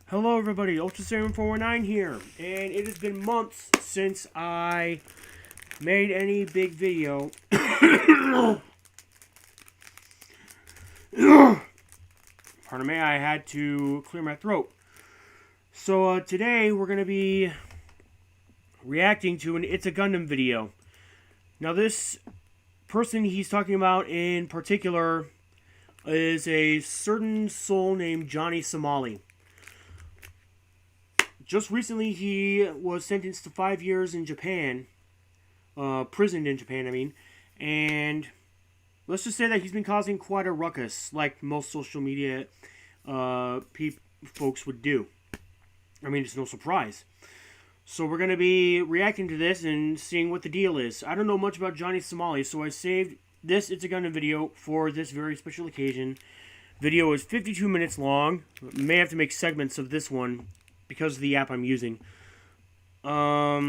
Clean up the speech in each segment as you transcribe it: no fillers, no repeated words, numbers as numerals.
Hello everybody, Ultra7419 here, and it has been months since I made any big video. Pardon me, I had to clear my throat. So today we're going to be reacting to an It's a Gundam video. Now this person he's talking about in particular is a certain soul named Johnny Somali. Just recently, he was sentenced to 5 years in Japan, prisoned in Japan, I mean, and let's just say that he's been causing quite a ruckus, like most social media folks would do. I mean, it's no surprise. So we're going to be reacting to this and seeing what the deal is. I don't know much about Johnny Somali, so I saved this It's a Gundam video for this very special occasion. Video is 52 minutes long. May have to make segments of this one because of the app I'm using. So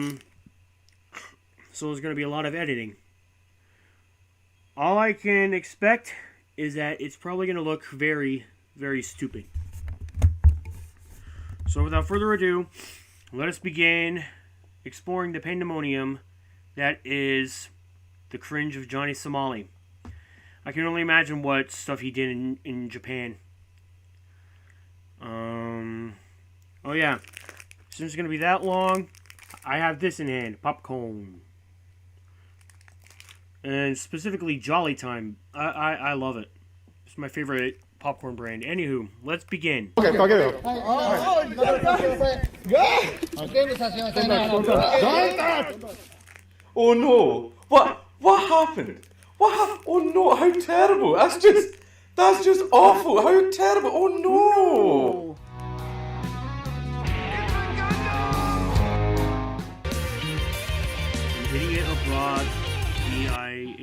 there's going to be a lot of editing. All I can expect is that it's probably going to look very, very stupid. So without further ado, let us begin exploring the pandemonium that is the cringe of Johnny Somali. I can only imagine what stuff he did in Japan. Oh yeah, since it's going to be that long, I have this in hand, popcorn. And specifically Jolly Time. I love it. It's my favorite popcorn brand. Anywho, let's begin. Okay, Oh no! What happened? Oh no! How terrible! That's just awful! How terrible! Oh no! Idiot Abroad.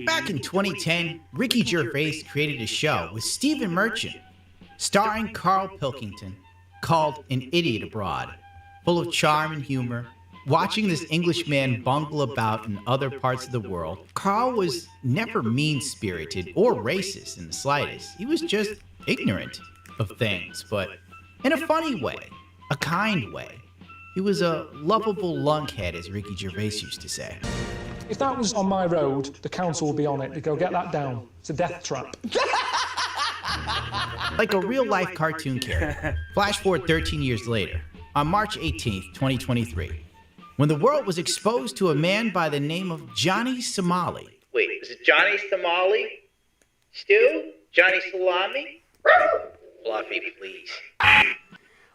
Back in 2010, Ricky Gervais created a show with Stephen Merchant, starring Carl Pilkington, called An Idiot Abroad, full of charm and humor. Watching this Englishman bungle about in other parts of the world, Carl was never mean-spirited or racist in the slightest. He was just ignorant of things, but in a funny way, a kind way. He was a lovable lunkhead, as Ricky Gervais used to say. If that was on my road, the council would be on it. They'd go, get that down. It's a death trap. Like a real-life cartoon character. Flash forward 13 years later, on March 18th, 2023, when the world was exposed to a man by the name of Johnny Somali. Wait, is it Johnny Somali? Stu? Johnny Salami? Fluffy, please.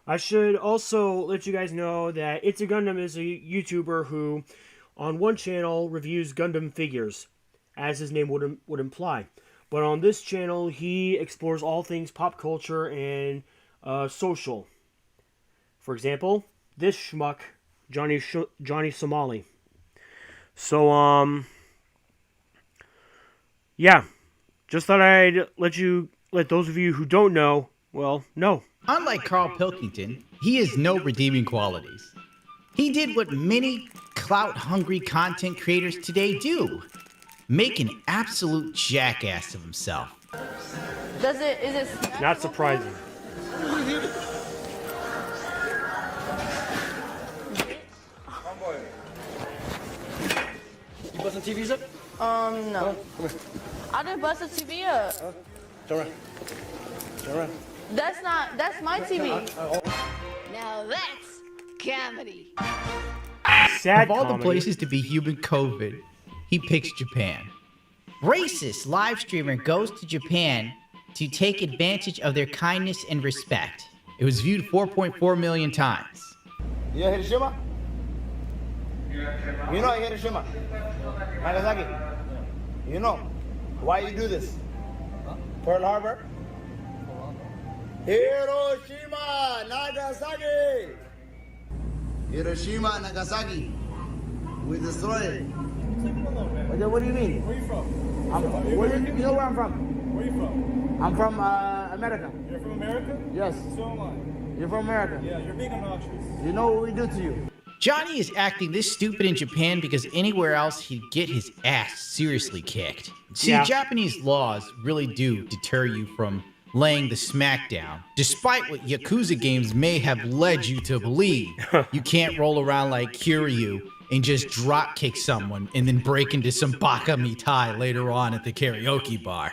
I should also let you guys know that It's a Gundam is a YouTuber who, on one channel, reviews Gundam figures, as his name would imply. But on this channel, he explores all things pop culture and social. For example, this schmuck, Johnny Somali. So, yeah. Just thought I'd let those of you who don't know, well, know. Unlike Carl Pilkington, he has no redeeming qualities. He did what many clout-hungry content creators today do. Make an absolute jackass of himself. Is it Not surprising. You busting TVs up? no. I didn't bust the TV up. Turn around. Turn around. That's my TV. Now that's comedy. Sad Of all comedy. the places to be human COVID, he picks Japan. Racist live streamer goes to Japan to take advantage of their kindness and respect. It was viewed 4.4 million times. You know Hiroshima? You know Hiroshima? Nagasaki? You know. Why you do this? Pearl Harbor? Hiroshima, Nagasaki! Hiroshima, Nagasaki. We destroyed it. What do you mean? Where are you from? You know where I'm from? Where are you from? I'm from America. You're from America? Yes. So am I. You're from America. Yeah, you're being obnoxious. You know what we do to you. Johnny is acting this stupid in Japan because anywhere else he'd get his ass seriously kicked. See, Yeah. Japanese laws really do deter you from laying the smackdown. Despite what Yakuza games may have led you to believe, you can't roll around like Kiryu and just drop kick someone and then break into some baka mitai later on at the karaoke bar.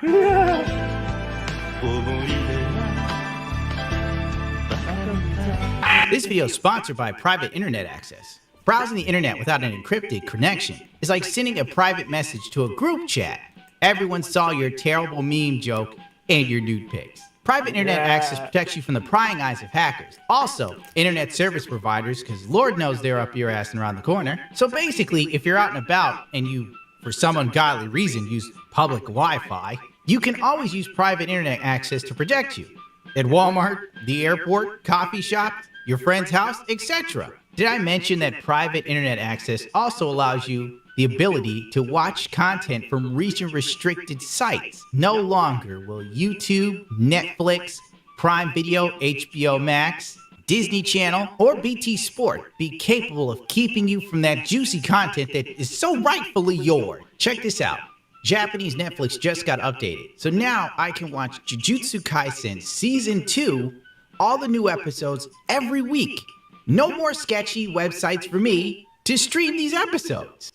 This video is sponsored by Private Internet Access. Browsing the internet without an encrypted connection is like sending a private message to a group chat. Everyone saw your terrible meme joke and your nude pics. Private internet access protects you from the prying eyes of hackers. Also, internet service providers, because Lord knows they're up your ass and around the corner. So basically, if you're out and about and you, for some ungodly reason, use public Wi-Fi, you can always use private internet access to protect you. At Walmart, the airport, coffee shop, your friend's house, etc. Did I mention that private internet access also allows you the ability to watch content from region-restricted sites? No longer will YouTube, Netflix, Prime Video, HBO Max, Disney Channel, or BT Sport be capable of keeping you from that juicy content that is so rightfully yours. Check this out. Japanese Netflix just got updated, so now I can watch Jujutsu Kaisen Season 2, all the new episodes every week. No more sketchy websites for me to stream these episodes.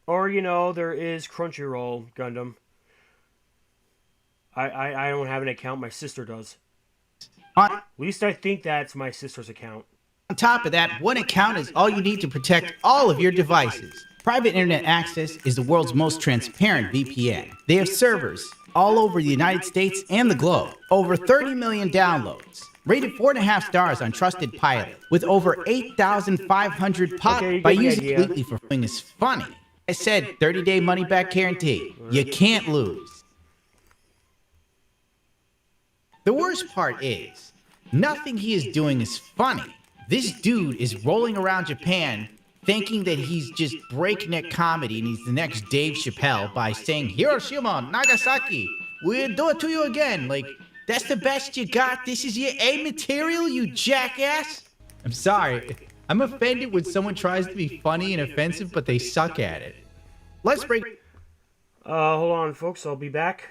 Or, you know, there is Crunchyroll, Gundam. I don't have an account, my sister does. At least I think that's my sister's account. On top of that, one account is all you need to protect all of your devices. Private Internet Access is the world's most transparent VPN. They have servers all over the United States and the globe. Over 30 million downloads. Rated 4.5 stars on Trusted Pilot. With over 8,500 pop by using it completely for doing is funny. I said 30-day money-back guarantee. You can't lose. The worst part is, nothing he is doing is funny. This dude is rolling around Japan thinking that he's just breakneck comedy and he's the next Dave Chappelle by saying, Hiroshima, Nagasaki, we'll do it to you again. Like, that's the best you got? This is your A material, you jackass? I'm sorry. I'm offended when someone tries to be funny and offensive, but they suck at it. Let's break... Hold on, folks. I'll be back.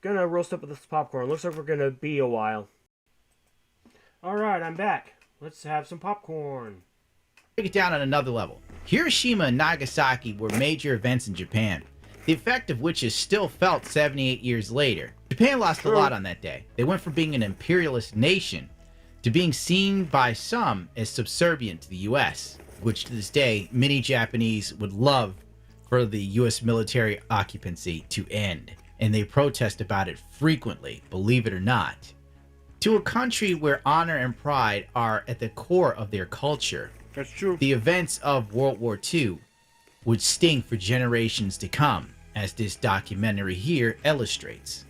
Gonna roast up with this popcorn. Looks like we're gonna be a while. Alright, I'm back. Let's have some popcorn. Break it down on another level. Hiroshima and Nagasaki were major events in Japan, the effect of which is still felt 78 years later. Japan lost a lot on that day. They went from being an imperialist nation to being seen by some as subservient to the US, which to this day, many Japanese would love for the US military occupancy to end. And they protest about it frequently, believe it or not. To a country where honor and pride are at the core of their culture, that's true. The events of World War II would sting for generations to come, as this documentary here illustrates.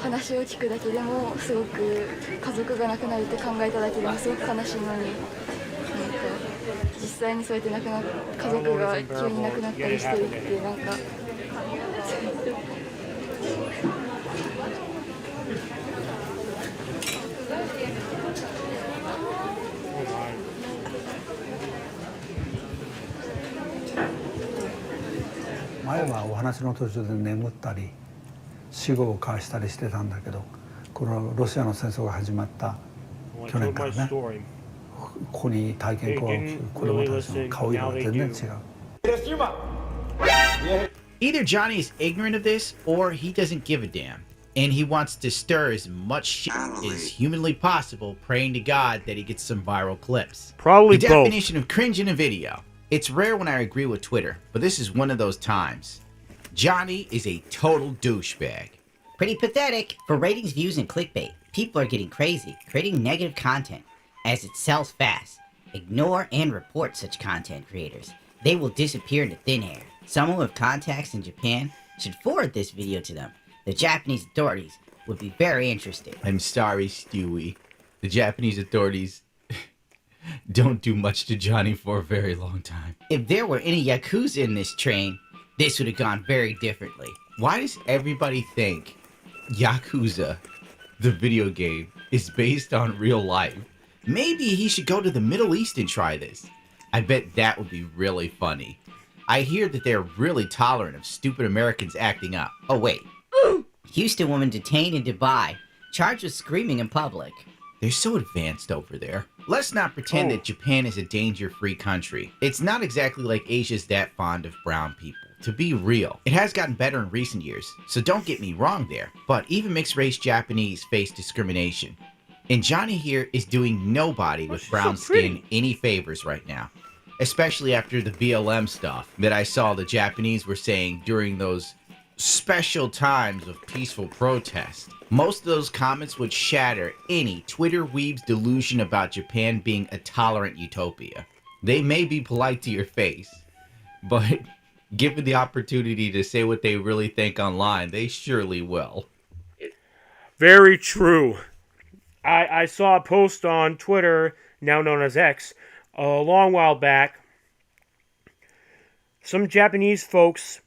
話を聞くだけでもすごく家族が亡くなるって考えただけでもすごく悲しいのに、実際にそうやって家族が急に亡くなったりしてるってなんか。前はお話の途中で眠ったり死後を交わしたりしてたんだけど、このロシアの戦争が始まった去年からね、ここに体験校子供たちの顔色が全然違う。Either Johnny is ignorant of this, or he doesn't give a damn, and he wants to stir as much shit as humanly possible, praying to God that he gets some viral clips. Probably the both. Definition of cringe in a video. It's rare when I agree with Twitter, but this is one of those times. Johnny is a total douchebag. Pretty pathetic. For ratings, views, and clickbait, people are getting crazy, creating negative content, as it sells fast. Ignore and report such content creators. They will disappear into thin air. Someone with contacts in Japan should forward this video to them. The Japanese authorities would be very interested. I'm sorry, Stewie. The Japanese authorities don't do much to Johnny for a very long time. If there were any Yakuza in this train, this would have gone very differently. Why does everybody think Yakuza, the video game, is based on real life? Maybe he should go to the Middle East and try this. I bet that would be really funny. I hear that they're really tolerant of stupid Americans acting up. Oh wait. Houston woman detained in Dubai, charged with screaming in public. They're so advanced over there. Let's not pretend that Japan is a danger-free country. It's not exactly like Asia's that fond of brown people. To be real, it has gotten better in recent years, so don't get me wrong there. But even mixed-race Japanese face discrimination. And Johnny here is doing nobody with brown skin any favors right now. Especially after the BLM stuff that I saw the Japanese were saying during those special times of peaceful protest. Most of those comments would shatter any Twitter weeb's delusion about Japan being a tolerant utopia. They may be polite to your face, but given the opportunity to say what they really think online, they surely will. Very true. I saw a post on Twitter, now known as X, a long while back. Some Japanese folks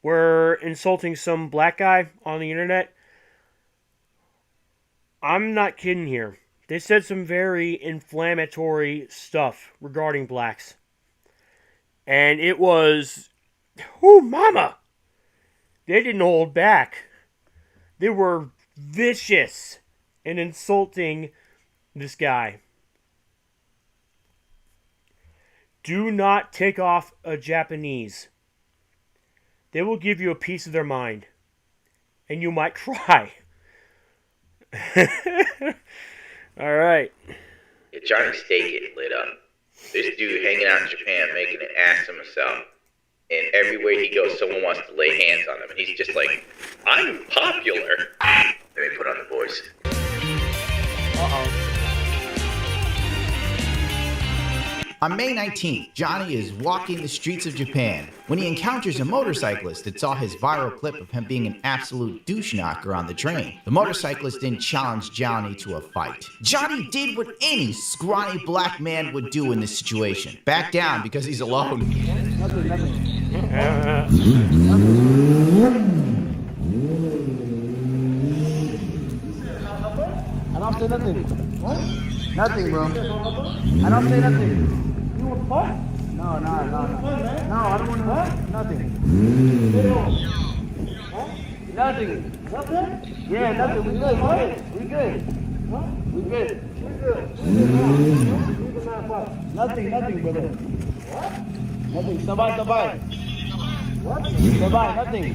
were insulting some black guy on the internet. I'm not kidding here. They said some very inflammatory stuff regarding blacks. And it was, oh mama! They didn't hold back. They were vicious in insulting this guy. Do not tick off a Japanese. They will give you a piece of their mind. And you might cry. Alright. Yeah, Johnny's stay getting lit up. This dude hanging out in Japan making an ass of himself. And everywhere he goes, someone wants to lay hands on him. And he's just like, I'm popular. Let me put on the voice. Uh-oh. On May 19th, Johnny is walking the streets of Japan when he encounters a motorcyclist that saw his viral clip of him being an absolute douche knocker on the train. The motorcyclist then challenged Johnny to a fight. Johnny did what any scrawny black man would do in this situation. Back down because he's alone. I don't say nothing. What? Nothing, bro. I don't say nothing. You want to fight? No. No, I don't want to fight. Nothing. Nothing. Nothing? Yeah, nothing. We good. We good. What? We good. Nothing, brother. What? Nothing. Sabay. What? Sabay, nothing.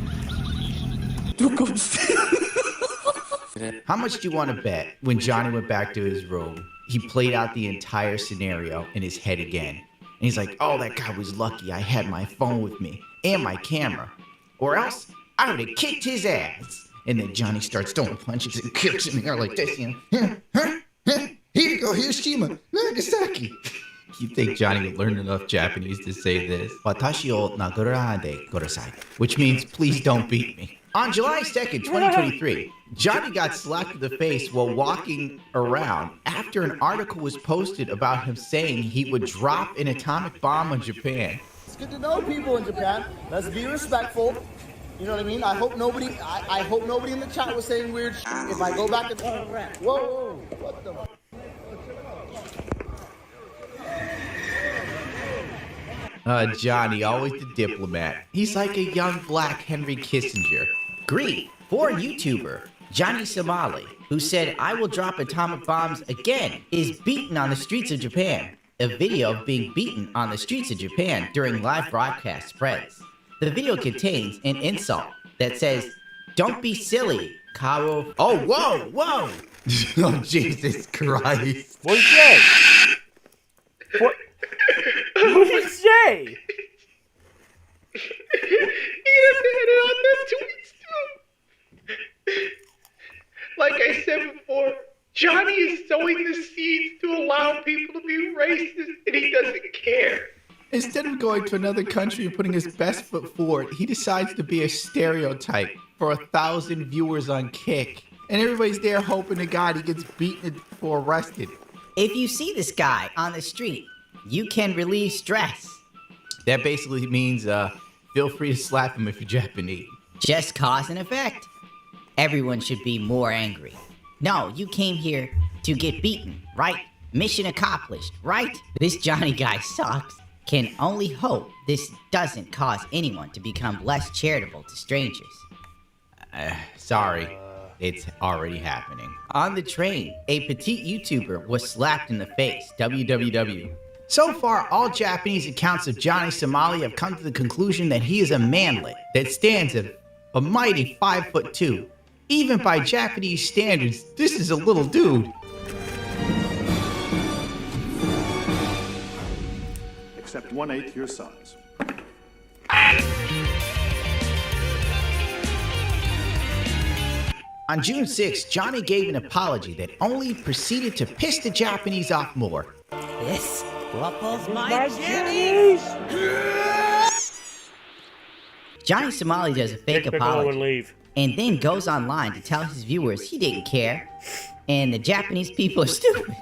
How much do you want to bet when Johnny went back to his room, he played out the entire scenario in his head again? And he's like, oh, that guy was lucky I had my phone with me and my camera. Or else I would have kicked his ass. And then Johnny starts throwing punches and kicks in the air like this, you know. Here you go, Hiroshima, Nagasaki. You think Johnny would learn enough Japanese to say this? Watashi o nagurade kudasai, which means please don't beat me. On July 2nd, 2023, Johnny got slapped in the face while walking around after an article was posted about him saying he would drop an atomic bomb on Japan. It's good to know people in Japan. Let's be respectful. You know what I mean? I hope nobody in the chat was saying weird shit. If I go back and whoa, what the? Johnny, always the diplomat. He's like a young black Henry Kissinger. Grief. Foreign YouTuber Johnny Somali, who said, I will drop atomic bombs again, is beaten on the streets of Japan. A video of being beaten on the streets of Japan during live broadcast spreads. The video contains an insult that says, don't be silly, Karo. Oh, whoa! Oh, Jesus Christ. What did he say? What did he say? He had to edit out that tweets too. Like I said before, Johnny is sowing the seeds to allow people to be racist, and he doesn't care. Instead of going to another country and putting his best foot forward, he decides to be a stereotype for 1,000 viewers on Kick. And everybody's there hoping to God he gets beaten or arrested. If you see this guy on the street, you can relieve stress. That basically means, feel free to slap him if you're Japanese. Just cause and effect. Everyone should be more angry. No, you came here to get beaten, right? Mission accomplished, right? This Johnny guy sucks. can only hope this doesn't cause anyone to become less charitable to strangers. Sorry, it's already happening. On the train, a petite YouTuber was slapped in the face. WWW. So far, all Japanese accounts of Johnny Somali have come to the conclusion that he is a manlet that stands at a mighty 5'2". Even by Japanese standards, this is a little dude. Except 1/8 your sons. On June 6, Johnny gave an apology that only proceeded to piss the Japanese off more. This ruffles my jennies! Johnny Somali does a fake apology and then goes online to tell his viewers he didn't care and the Japanese people are stupid.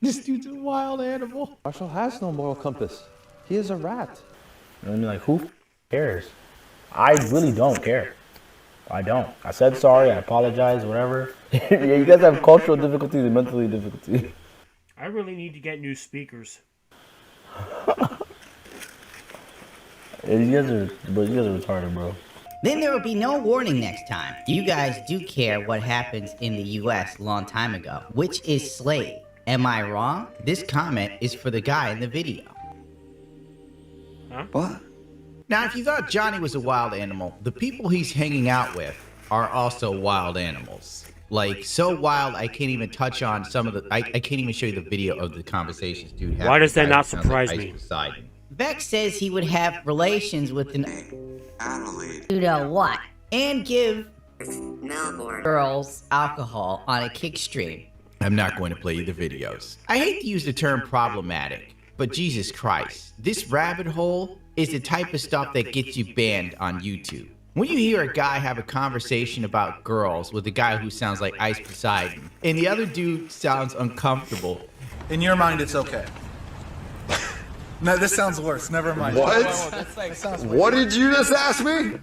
This dude's a wild animal. Marshall has no moral compass. He is a rat. You know what I mean? Like, who cares? I really don't care. I don't. I said sorry, I apologize, whatever. Yeah, you guys have cultural difficulties and mental difficulties. I really need to get new speakers. Yeah, you guys are retarded, bro. Then there will be no warning next time. You guys do care what happens in the US a long time ago, which is slave. Am I wrong? This comment is for the guy in the video. Huh? What? Now, if you thought Johnny was a wild animal, the people he's hanging out with are also wild animals. Like, so wild, I can't even touch on some of the... I can't even show you the video of the conversations dude had. Why does that not surprise me? Vex says he would have relations with an... You know what? And give girls alcohol on a kick stream. I'm not going to play you the videos. I hate to use the term problematic, but Jesus Christ, this rabbit hole is the type of stuff that gets you banned on YouTube. When you hear a guy have a conversation about girls with a guy who sounds like Ice Poseidon, and the other dude sounds uncomfortable. In your mind, it's okay. No, this sounds worse. Never mind. What? What did you just ask me?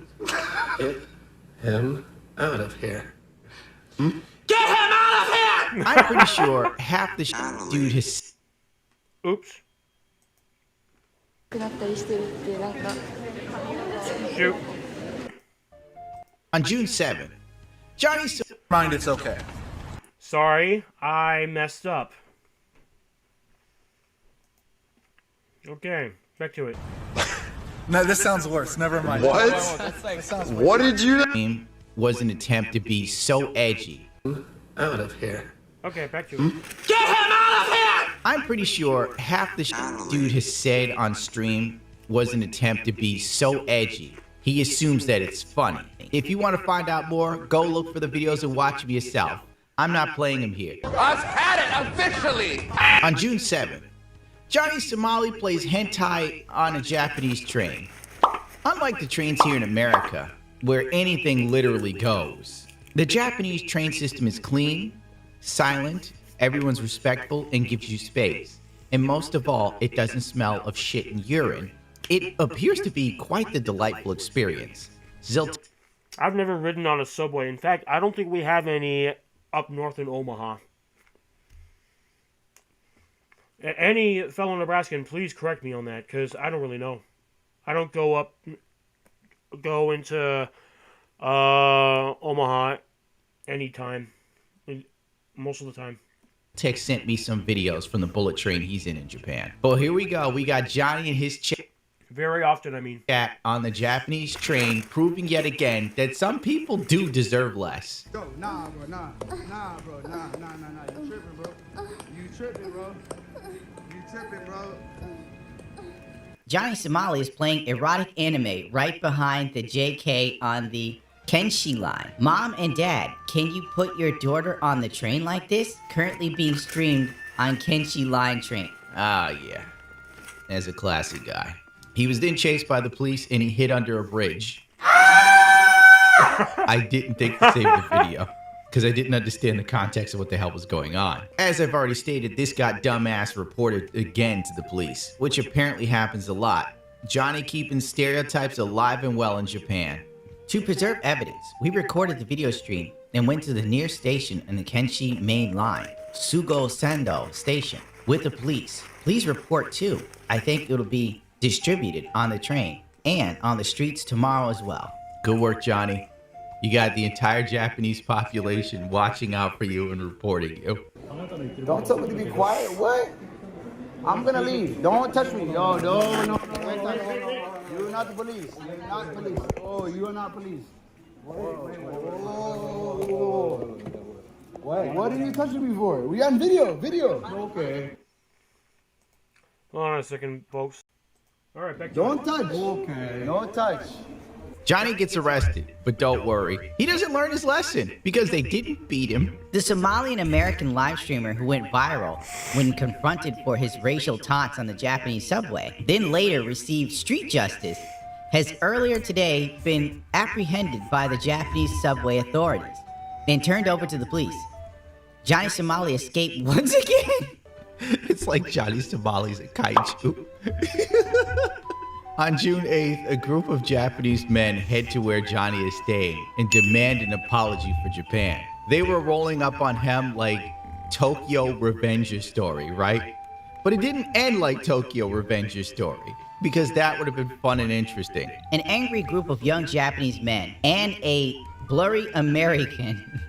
Get him out of here. Get him out of here! I'm pretty sure half the dude has... Oops. Shoot. On June 7th, Johnny's... Mind, it's okay. Sorry, I messed up. Okay, back to it. No, this sounds worse. Never mind. What? What did you... Was an attempt to be so edgy. Out of here. Okay, back to it. Get him out of here! I'm pretty sure half the dude has said on stream was an attempt to be so edgy. He assumes that it's funny. If you want to find out more, go look for the videos and watch them yourself. I'm not playing them here. I've had it officially! On June 7th, Johnny Somali plays hentai on a Japanese train. Unlike the trains here in America, where anything literally goes, the Japanese train system is clean, silent, everyone's respectful, and gives you space. And most of all, it doesn't smell of shit and urine. It appears to be quite the delightful experience. I've never ridden on a subway. In fact, I don't think we have any up north in Omaha. Any fellow Nebraskan, please correct me on that, because I don't really know. I don't go into Omaha anytime. Most of the time. Tech sent me some videos from the bullet train he's in Japan. Well, here we go. We got Johnny and his chick. Very often, I mean. On the Japanese train, proving yet again that some people do deserve less. Nah, bro, nah, bro, nah. You tripping, bro. You tripping, bro. You tripping, bro. Johnny Somali is playing erotic anime right behind the JK on the Kenshi line. Mom and Dad, can you put your daughter on the train like this? Currently being streamed on Kenshi line train. Ah, yeah. As a classy guy. He was then chased by the police and he hid under a bridge. I didn't think to save the video because I didn't understand the context of what the hell was going on. As I've already stated, this got dumbass reported again to the police, which apparently happens a lot. Johnny keeping stereotypes alive and well in Japan. To preserve evidence, we recorded the video stream and went to the nearest station in the Kenshi main line, Sugo Sendo Station, with the police. Please report too. I think it'll be distributed on the train and on the streets tomorrow as well. Good work, Johnny. You got the entire Japanese population watching out for you and reporting you. Don't tell me to be quiet. What? I'm gonna leave. Don't touch me. Yo, no. You're not the police. You're not police. Oh, you are not police. Whoa. What are you touching me for? We on video. Okay. Hold on a second, folks. All right, back to Don't touch. Okay. Don't touch. Johnny gets arrested, but don't worry. He doesn't learn his lesson because they didn't beat him. The Somali-American live streamer who went viral when confronted for his racial taunts on the Japanese subway, then later received street justice, has earlier today been apprehended by the Japanese subway authorities and turned over to the police. Johnny Somali escaped once again. It's like Johnny Somali's a kaiju. On June 8th, a group of Japanese men head to where Johnny is staying and demand an apology for Japan. They were rolling up on him like Tokyo Revenger Story, right? But it didn't end like Tokyo Revenger Story, because that would have been fun and interesting. An angry group of young Japanese men and a blurry American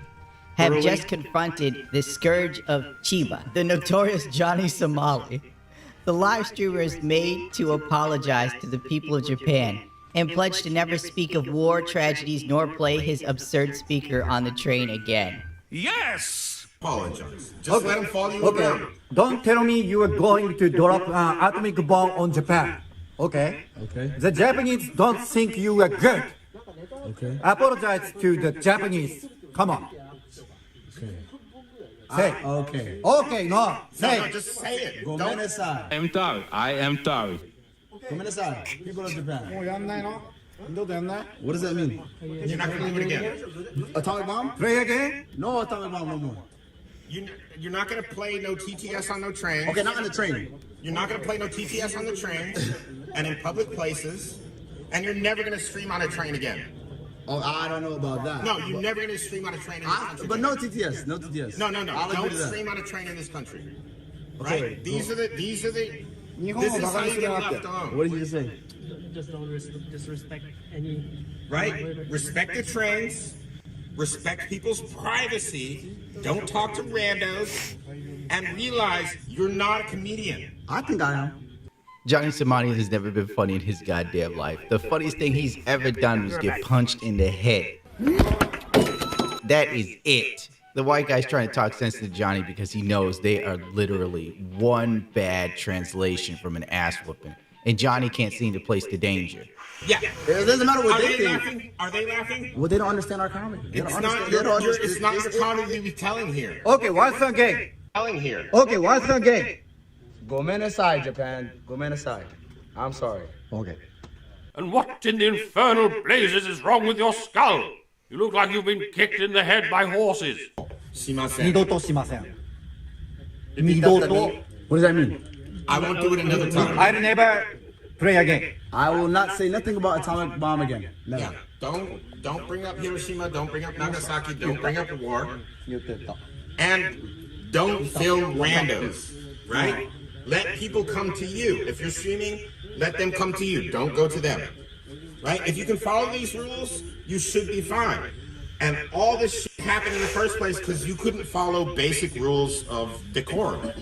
have just confronted the scourge of Chiba, the notorious Johnny Somali. The live streamer is made to apologize to the people of Japan and pledged to never speak of war, tragedies, nor play his absurd speaker on the train again. Yes! Apologize. Just let him follow you around. Don't tell me you are going to drop an atomic bomb on Japan. Okay? The Japanese don't think you are good. Apologize to the Japanese. Come on. Say. No. Say. No, just say it. Don't. I am sorry. People of Japan. What does that mean? You're not going to do it again. Atomic bomb? Play again? No atomic bomb no more. You're not going to play no TTS on no trains. Okay, not on the train. You're not going to play no TTS on the trains and in public places. And you're never going to stream on a train again. Oh, I don't know about that. No, you're never going to stream on a train in this country. But no TTS. No. Don't stream on a train in this country. Right? Okay. These are the. This is how you get left alone. What did you just say? Just don't disrespect any. Right? Respect the trains. Respect people's privacy. Don't talk to randos. And realize you're not a comedian. I think I am. Johnny Somali has never been funny in his goddamn life. The funniest thing he's ever done was get punched in the head. That is it. The white guy's trying to talk sense to Johnny because he knows they are literally one bad translation from an ass whooping. And Johnny can't seem to place the danger. Yeah. It doesn't matter what they think. Laughing? Are they laughing? Well, they don't understand our comedy. It's not your comedy to be telling here. Okay, what's the game? Telling here. Okay, what's the game? Gomenasai, Japan. Gomenasai. I'm sorry. Okay. And what in the infernal blazes is wrong with your skull? You look like you've been kicked in the head by horses. Shimasen. Nidoto shimasen. Nidoto. What does that mean? I won't do it another time. I'll never play again. I will not say nothing about atomic bomb again. Never. Yeah. Don't bring up Hiroshima. Don't bring up Nagasaki. Don't bring up war. And don't film randos. Right? Let people come to you. If you're streaming, let them come to you. Don't go to them. Right? If you can follow these rules, you should be fine. And all this shit happened in the first place because you couldn't follow basic rules of decorum.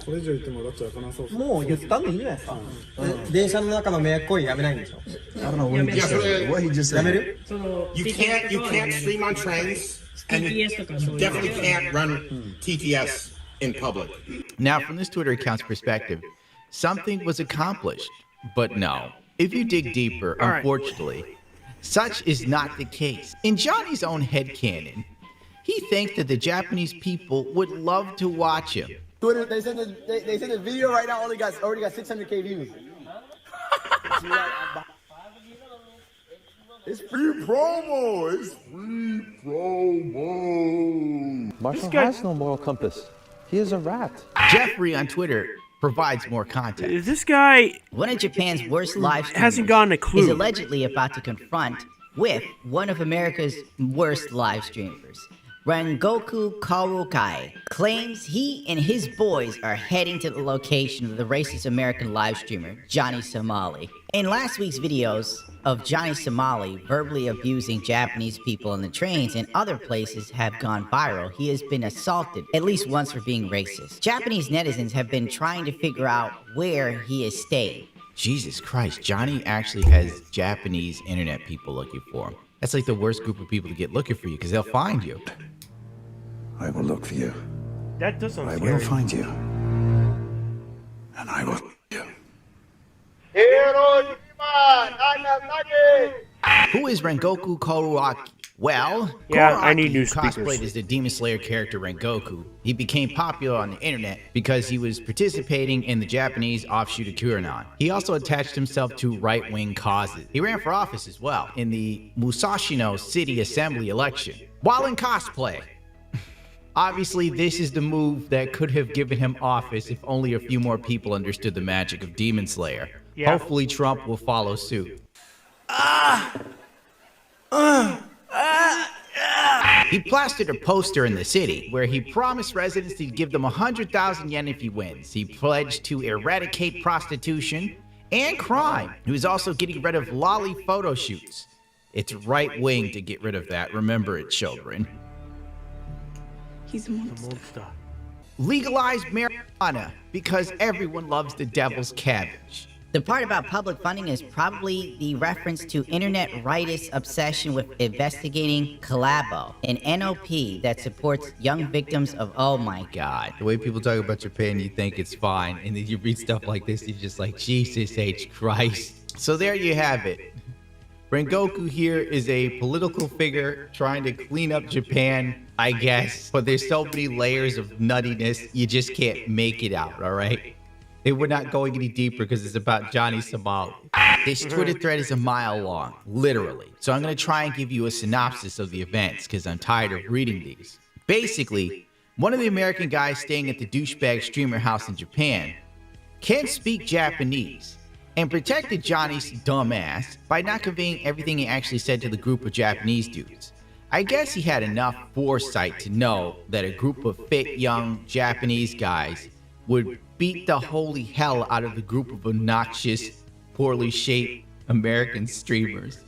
これ以上言ってもだって話そう。もう言ったんでいいんじゃないですか。電車の中の迷惑行為やめないんでしょ。I don't know what he just said. What he just said. やめる？ You can't stream on trains, and you definitely can't run TTS in public. Now, from this Twitter account's perspective, something was accomplished. But no, if you dig deeper, unfortunately, such is not the case. In Johnny's own headcanon, he thinks that the Japanese people would love to watch him. Twitter, they said the video right now already got 600K views. It's free promo. It's free promo. Marshall has no moral compass. He is a rat. Jeffrey on Twitter provides more content. This guy, one of Japan's worst live streamers, hasn't gotten a clue. Is allegedly about to confront with one of America's worst live streamers. Rengoku Karukai claims he and his boys are heading to the location of the racist American live streamer, Johnny Somali. In last week's videos of Johnny Somali verbally abusing Japanese people on the trains and other places have gone viral, he has been assaulted at least once for being racist. Japanese netizens have been trying to figure out where he is staying. Jesus Christ, Johnny actually has Japanese internet people looking for him. That's like the worst group of people to get looking for you because they'll find you. I will look for you. That does sound I scary. will find you. And I will you. Who is Rengoku Karuaki? Well, Yeah, I Karuaki need new speakers. cosplayed as the Demon Slayer character Rengoku. He became popular on the internet because he was participating in the Japanese offshoot of QAnon. He also attached himself to right-wing causes. He ran for office as well in the Musashino City Assembly election while in cosplay. Obviously, this is the move that could have given him office if only a few more people understood the magic of Demon Slayer. Yeah. Hopefully, Trump will follow suit. He plastered a poster in the city where he promised residents to give them 100,000 yen if he wins. He pledged to eradicate prostitution and crime. He was also getting rid of lolly photo shoots. It's right wing to get rid of that. Remember it, children. He's a monster. Legalize marijuana because everyone loves the devil's cabbage. The part about public funding is probably the reference to internet rightist obsession with investigating Collabo, an NOP that supports young victims of, oh my god. The way people talk about Japan, you think it's fine, and then you read stuff like this, you're just like, Jesus H. Christ. So there you have it. Rengoku here is a political figure trying to clean up Japan, I guess, but there's so many layers of nuttiness, you just can't make it out, all right? And we're not going any deeper because it's about Johnny Somali. This Twitter thread is a mile long, literally. So I'm going to try and give you a synopsis of the events because I'm tired of reading these. Basically, one of the American guys staying at the douchebag streamer house in Japan can speak Japanese and protected Johnny's dumb ass by not conveying everything he actually said to the group of Japanese dudes. I guess he had enough foresight to know that a group of fit young Japanese guys would beat the holy hell out of the group of obnoxious, poorly shaped American streamers.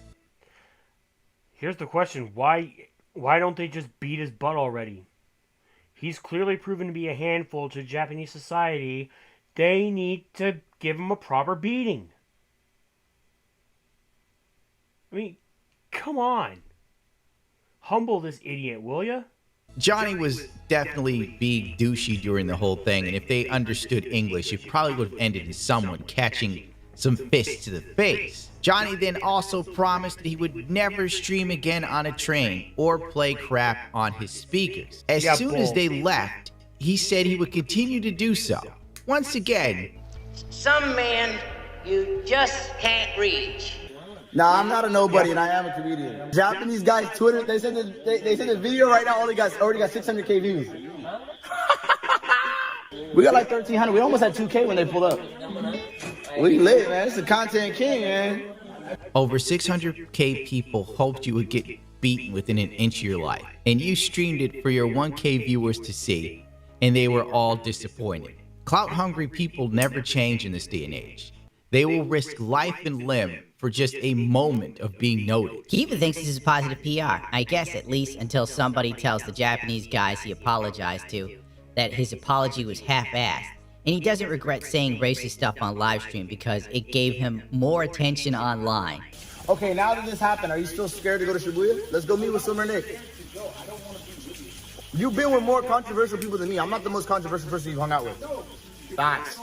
Here's the question: why don't they just beat his butt already? He's clearly proven to be a handful to Japanese society. They need to give him a proper beating. I mean, come on. Humble this idiot, will ya? Johnny was definitely being douchey during the whole thing, and if they understood English, it probably would have ended in someone catching some fists to the face. Johnny then also promised that he would never stream again on a train or play crap on his speakers. As soon as they left, he said he would continue to do so. Once again, some men you just can't reach. Nah, I'm not a nobody, and I am a comedian. Japanese guys, Twitter, they said the video right now already got 600K views. We got like 1,300. We almost had 2K when they pulled up. We lit, man. It's the content king, man. Over 600K people hoped you would get beaten within an inch of your life, and you streamed it for your 1K viewers to see, and they were all disappointed. Clout-hungry people never change in this day and age. They will risk life and limb for just a moment of being noted. He even thinks this is positive PR. I guess at least until somebody tells the Japanese guys he apologized to that his apology was half-assed. And he doesn't regret saying racist stuff on livestream because it gave him more attention online. Okay, now that this happened, are you still scared to go to Shibuya? Let's go meet with Summer Nick. You've been with more controversial people than me. I'm not the most controversial person you've hung out with. Facts.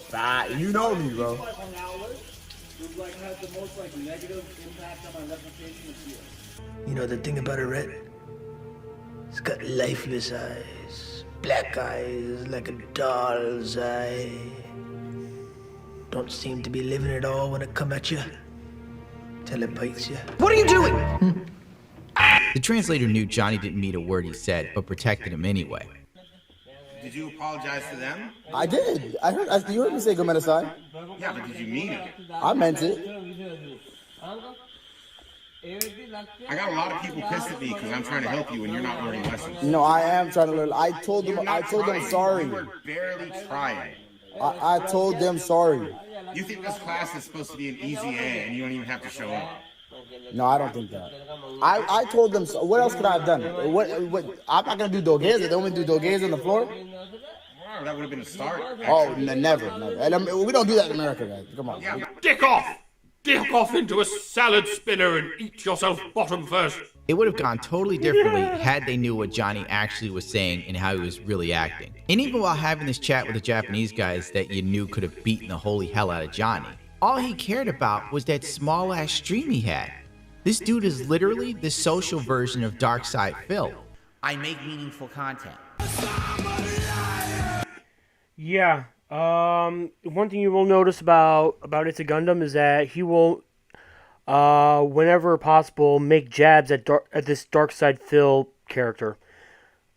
Facts. You know me, bro. You know the thing about a rat? It's got lifeless eyes, black eyes like a doll's eye. Don't seem to be living at all when it come at you till it bites you. What are you doing? The translator knew Johnny didn't mean a word he said, but protected him anyway. Did you apologize to them? I did. You heard me say Gomedasai. Yeah, but did you mean it? I meant it. I got a lot of people pissed at me because I'm trying to help you and you're not learning lessons. No, I am trying to learn. I told them sorry. You were barely trying. I told them sorry. You think this class is supposed to be an easy A and you don't even have to show up? No, I don't think that. I told them. What else could I have done? What? I'm not gonna do doguez. They want me to do doguez on the floor. Well, that would have been a start. Oh, never. And we don't do that in America, guys. Come on. Yeah. Dick off! Dick off into a salad spinner and eat yourself bottom first. It would have gone totally differently had they knew what Johnny actually was saying and how he was really acting. And even while having this chat with the Japanese guys that you knew could have beaten the holy hell out of Johnny, all he cared about was that small-ass stream he had. This dude is literally the social version of Darkside Phil. I make meaningful content. Yeah. One thing you will notice about It's a Gundam is that he will, whenever possible, make jabs at this Darkside Phil character.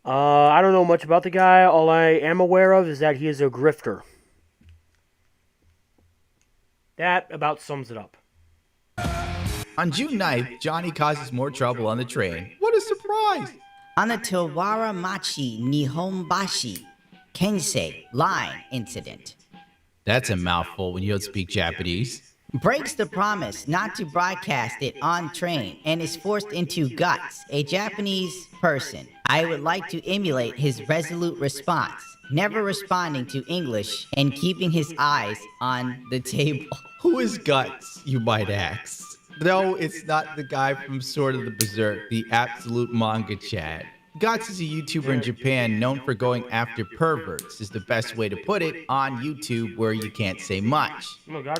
I don't know much about the guy. All I am aware of is that he is a grifter. That about sums it up. On June 9th, Johnny causes more trouble on the train. What a surprise! On the Towaramachi Nihonbashi Kensei line incident. That's a mouthful when you don't speak Japanese. Breaks the promise not to broadcast it on train and is forced into Guts, a Japanese person. I would like to emulate his resolute response, never responding to English and keeping his eyes on the table. Who is Guts, you might ask? No, it's not the guy from Sword of the Berserk, the absolute manga Chad. Guts is a YouTuber in Japan known for going after perverts, is the best way to put it, on YouTube where you can't say much.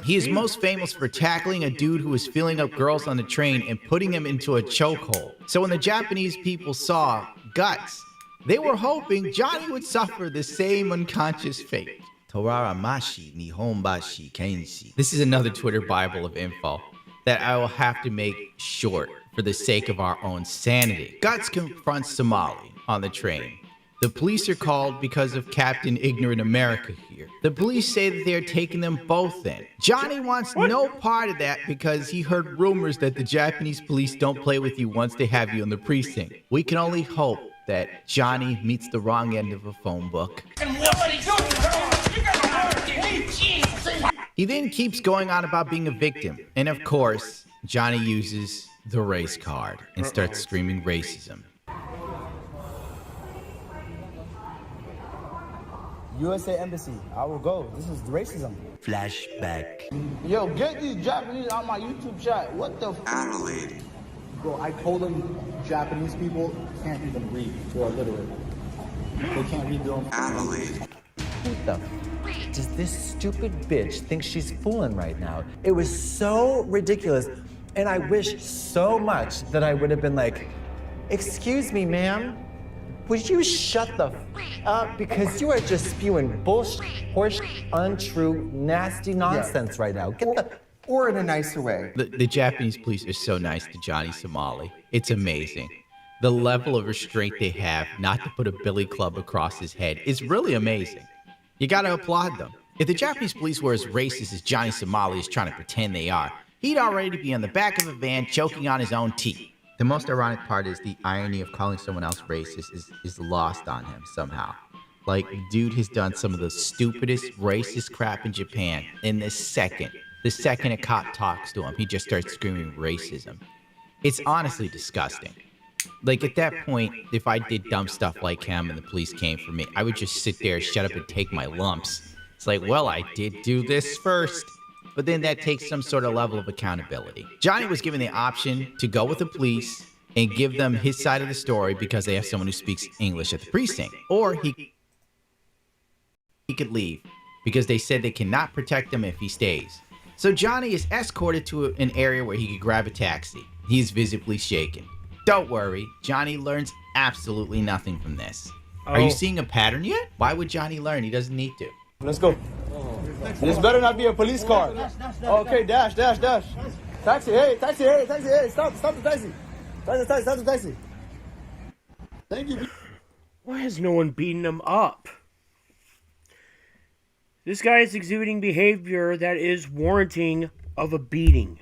He is most famous for tackling a dude who was filling up girls on the train and putting him into a chokehold. So when the Japanese people saw Guts, they were hoping Johnny would suffer the same unconscious fate. Towaramashi Nihonbashi Kenshi. This is another Twitter Bible of info that I will have to make short for the sake of our own sanity. Guts confronts Somali on the train. The police are called because of Captain Ignorant America here. The police say that they are taking them both in. Johnny wants no part of that because he heard rumors that the Japanese police don't play with you once they have you in the precinct. We can only hope that Johnny meets the wrong end of a phone book. He then keeps going on about being a victim, and of course, Johnny uses the race card and starts screaming racism. USA Embassy, I will go. This is racism. Flashback. Yo, get these Japanese on my YouTube chat. What the Adelaide. Bro, I told them Japanese people can't even read. They're illiterate. They can't read their own. Adelaide. Who the does this stupid bitch think she's fooling right now? It was so ridiculous, and I wish so much that I would have been like, excuse me, ma'am, would you shut the up because you are just spewing bullshit, horse, untrue, nasty nonsense right now. Get the... Or in a nicer way. The Japanese police are so nice to Johnny Somali. It's amazing. The level of restraint they have not to put a billy club across his head is really amazing. You gotta applaud them. If the Japanese police were as racist as Johnny Somali is trying to pretend they are, he'd already be on the back of a van choking on his own teeth. The most ironic part is the irony of calling someone else racist is lost on him somehow. Like, dude has done some of the stupidest racist crap in Japan, and the second a cop talks to him, he just starts screaming racism. It's honestly disgusting. Like, at that point, if I did dumb stuff like him and the police came for me, I would just sit there, shut up, and take my lumps. It's like, well, I did do this first. But then that takes some sort of level of accountability. Johnny was given the option to go with the police and give them his side of the story because they have someone who speaks English at the precinct. Or he could leave because they said they cannot protect him if he stays. So Johnny is escorted to an area where he could grab a taxi. He is visibly shaken. Don't worry, Johnny learns absolutely nothing from this. Are you seeing a pattern yet? Why would Johnny learn? He doesn't need to. Let's go. This better not be a police car. Okay, dash. Taxi, hey, stop the taxi. Stop the taxi. Thank you. Why has no one beaten him up? This guy is exhibiting behavior that is warranting of a beating.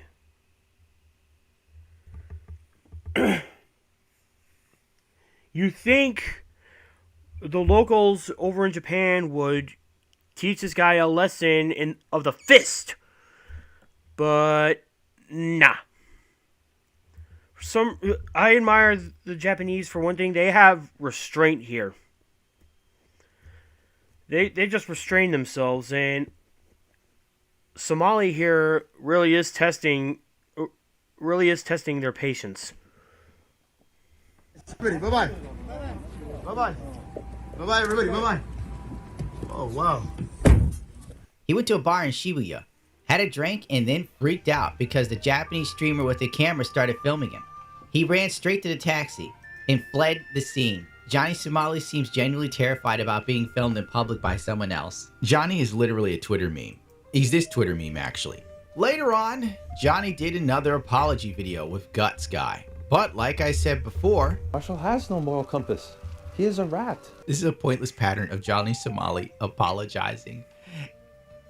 You think the locals over in Japan would teach this guy a lesson of the fist, but nah. I admire the Japanese for one thing. They have restraint here. They just restrain themselves, and Somali here really is testing their patience. Bye bye. Bye bye. Bye bye, everybody. Bye bye. Oh wow. He went to a bar in Shibuya, had a drink, and then freaked out because the Japanese streamer with the camera started filming him. He ran straight to the taxi and fled the scene. Johnny Somali seems genuinely terrified about being filmed in public by someone else. Johnny is literally a Twitter meme. He's this Twitter meme, actually. Later on, Johnny did another apology video with Guts Guy. But like I said before, Marshall has no moral compass. He is a rat. This is a pointless pattern of Johnny Somali apologizing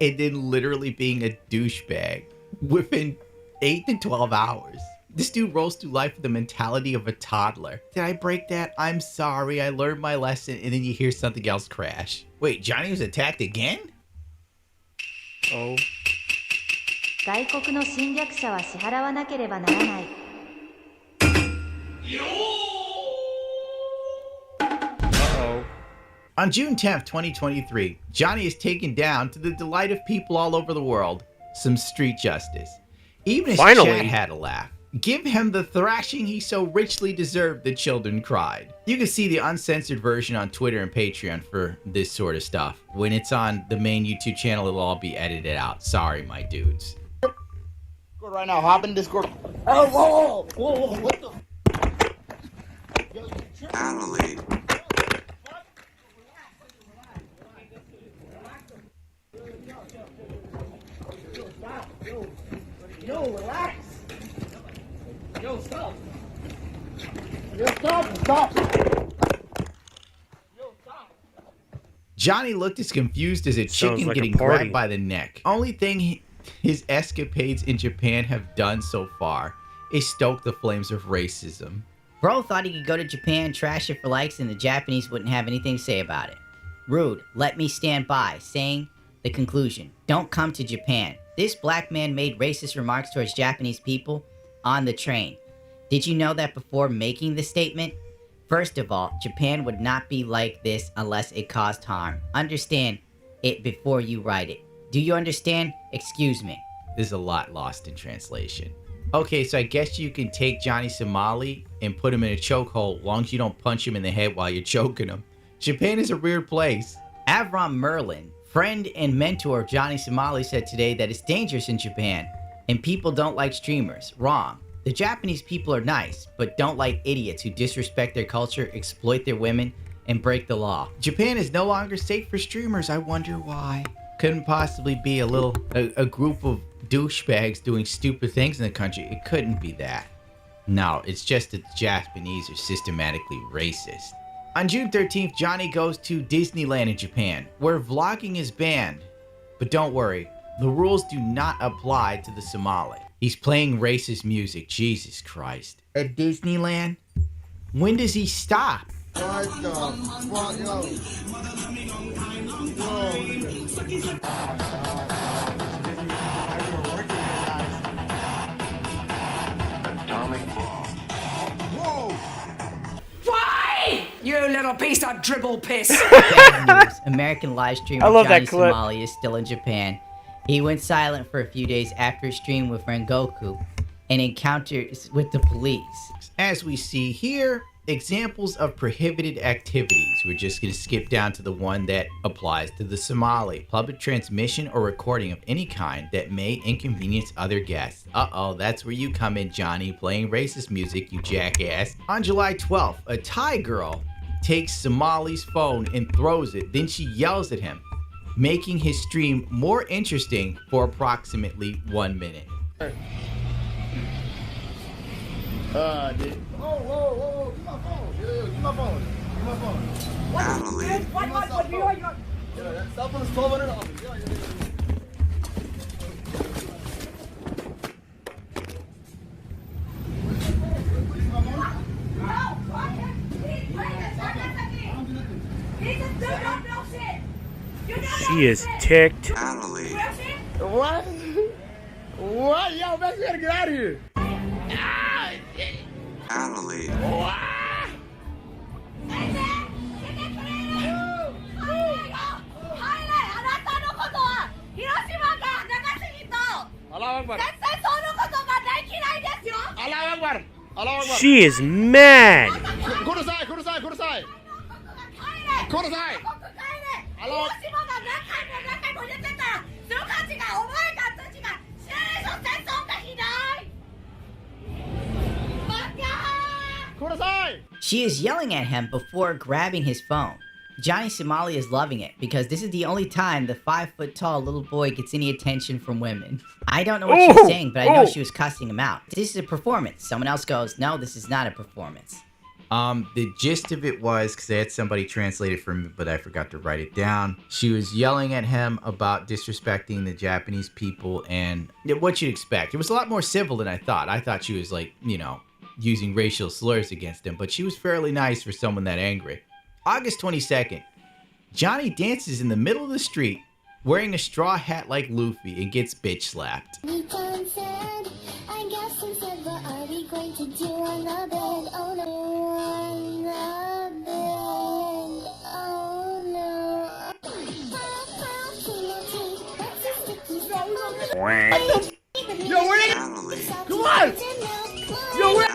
and then literally being a douchebag within 8 to 12 hours. This dude rolls through life with the mentality of a toddler. Did I break that? I'm sorry, I learned my lesson, and then you hear something else crash. Wait, Johnny was attacked again? Oh. 外国の侵略者は支払わなければならない。 On June 10th, 2023, Johnny is taken down to the delight of people all over the world. Some street justice. Even his chat had a laugh. Give him the thrashing he so richly deserved, the children cried. You can see the uncensored version on Twitter and Patreon for this sort of stuff. When it's on the main YouTube channel, it'll all be edited out. Sorry, my dudes. Right now, hop in Discord. Oh, whoa, whoa, whoa, what the? Alley. Yo, relax. Yo, stop. Yo, stop. Johnny looked as confused as a chicken getting grabbed by the neck. Only thing his escapades in Japan have done so far is stoke the flames of racism. Bro thought he could go to Japan, trash it for likes, and the Japanese wouldn't have anything to say about it. Rude, let me stand by, saying the conclusion. Don't come to Japan. This black man made racist remarks towards Japanese people on the train. Did you know that before making the statement? First of all, Japan would not be like this unless it caused harm. Understand it before you write it. Do you understand? Excuse me. There's a lot lost in translation. Okay, so I guess you can take Johnny Somali and put him in a chokehold as long as you don't punch him in the head while you're choking him. Japan is a weird place. Avram Merlin, friend and mentor of Johnny Somali, said today that it's dangerous in Japan and people don't like streamers. Wrong. The Japanese people are nice, but don't like idiots who disrespect their culture, exploit their women, and break the law. Japan is no longer safe for streamers. I wonder why. Couldn't possibly be a group of douchebags doing stupid things in the country. It couldn't be that. No, it's just that the Japanese are systematically racist. On June 13th, Johnny goes to Disneyland in Japan, where vlogging is banned. But don't worry, the rules do not apply to the Somali. He's playing racist music, Jesus Christ. At Disneyland? When does he stop? Why? You little piece of dribble piss. Bad news. American live streamer I love Johnny that clip. Somali is still in Japan. He went silent for a few days after a stream with Rengoku and encounters with the police. As we see here, examples of prohibited activities. We're just going to skip down to the one that applies to the Somali. Public transmission or recording of any kind that may inconvenience other guests. Uh-oh, that's where you come in, Johnny, playing racist music, you jackass. On July 12th, a Thai girl takes Somali's phone and throws it. Then she yells at him, making his stream more interesting for approximately 1 minute. Dude. Whoa, whoa, whoa, give my phone. Yo, give my phone. Give my phone. What? Yeah, that cell phone is $1,200. She is ticked. What? What? Yo, Max, we gotta get out of here. Adelaide. She is mad. She is yelling at him before grabbing his phone. Johnny Somali is loving it because this is the only time the 5-foot-tall little boy gets any attention from women. I don't know what she was saying, but I know she was cussing him out. This is a performance. Someone else goes, no, this is not a performance. The gist of it was, because I had somebody translate it for me, but I forgot to write it down. She was yelling at him about disrespecting the Japanese people and what you'd expect. It was a lot more civil than I thought. I thought she was like, you know, using racial slurs against him, but she was fairly nice for someone that angry. August 22nd, Johnny dances in the middle of the street wearing a straw hat like Luffy and gets bitch slapped. Yo, where come on! Yo, where?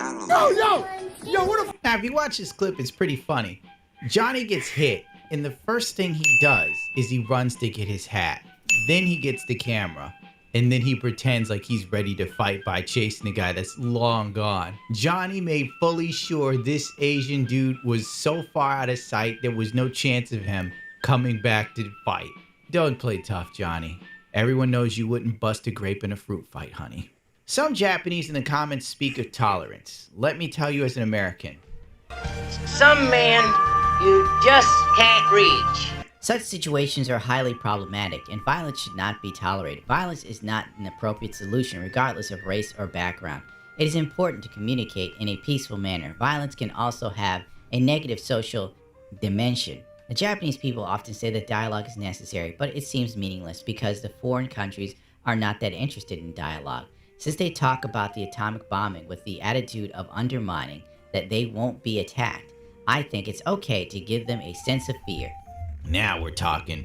Yo, where the? Now, if you watch this clip, it's pretty funny. Johnny gets hit, and the first thing he does is he runs to get his hat. Then he gets the camera, and then he pretends like he's ready to fight by chasing the guy that's long gone. Johnny made fully sure this Asian dude was so far out of sight there was no chance of him coming back to fight. Don't play tough, Johnny. Everyone knows you wouldn't bust a grape in a fruit fight, honey. Some Japanese in the comments speak of tolerance. Let me tell you as an American. Some man you just can't reach. Such situations are highly problematic, and violence should not be tolerated. Violence is not an appropriate solution, regardless of race or background. It is important to communicate in a peaceful manner. Violence can also have a negative social dimension. The Japanese people often say that dialogue is necessary, but it seems meaningless because the foreign countries are not that interested in dialogue. Since they talk about the atomic bombing with the attitude of undermining that they won't be attacked, I think it's okay to give them a sense of fear. Now we're talking.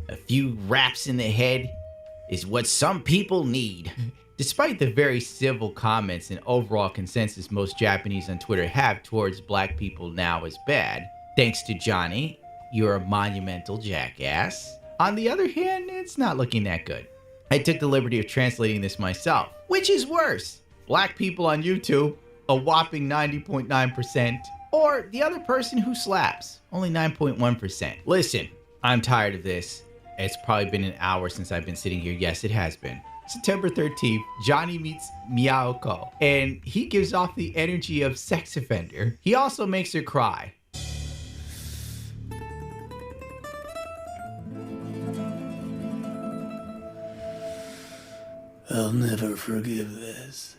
A few raps in the head is what some people need. Despite the very civil comments and overall consensus most Japanese on Twitter have towards black people now as bad, thanks to Johnny, you're a monumental jackass. On the other hand, it's not looking that good. I took the liberty of translating this myself. Which is worse? Black people on YouTube, a whopping 90.9%, or the other person who slaps, only 9.1%. Listen, I'm tired of this. It's probably been an hour since I've been sitting here. Yes, it has been. September 13th, Johnny meets Miyako, and he gives off the energy of sex offender. He also makes her cry. I'll never forgive this.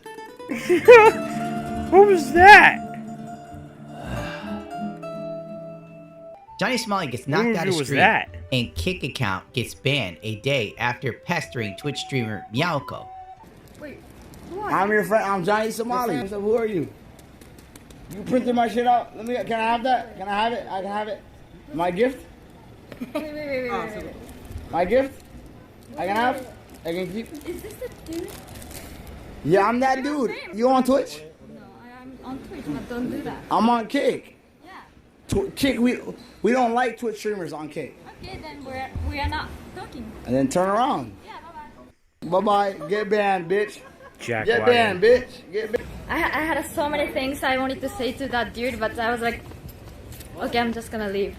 What was that? Johnny Somali gets knocked out of was stream, that? and Kick account gets banned a day after pestering Twitch streamer Miyako. I'm your friend. I'm Johnny Somali. So who are you? You printed my shit out. Let me. Can I have that? Can I have it? I can have it. My gift. Wait. My gift. I can have. I can keep. Is this the dude? Yeah, I'm that dude. You on Twitch? No, I'm on Twitch, but don't do that. I'm on Kick. Yeah. Kick. We don't like Twitch streamers on Kick. Okay, then we are not talking. And then turn around. Yeah, bye bye. Get banned, bitch. Jack Get banned, bitch. Get banned. I had so many things I wanted to say to that dude, but I was like, okay, I'm just gonna leave.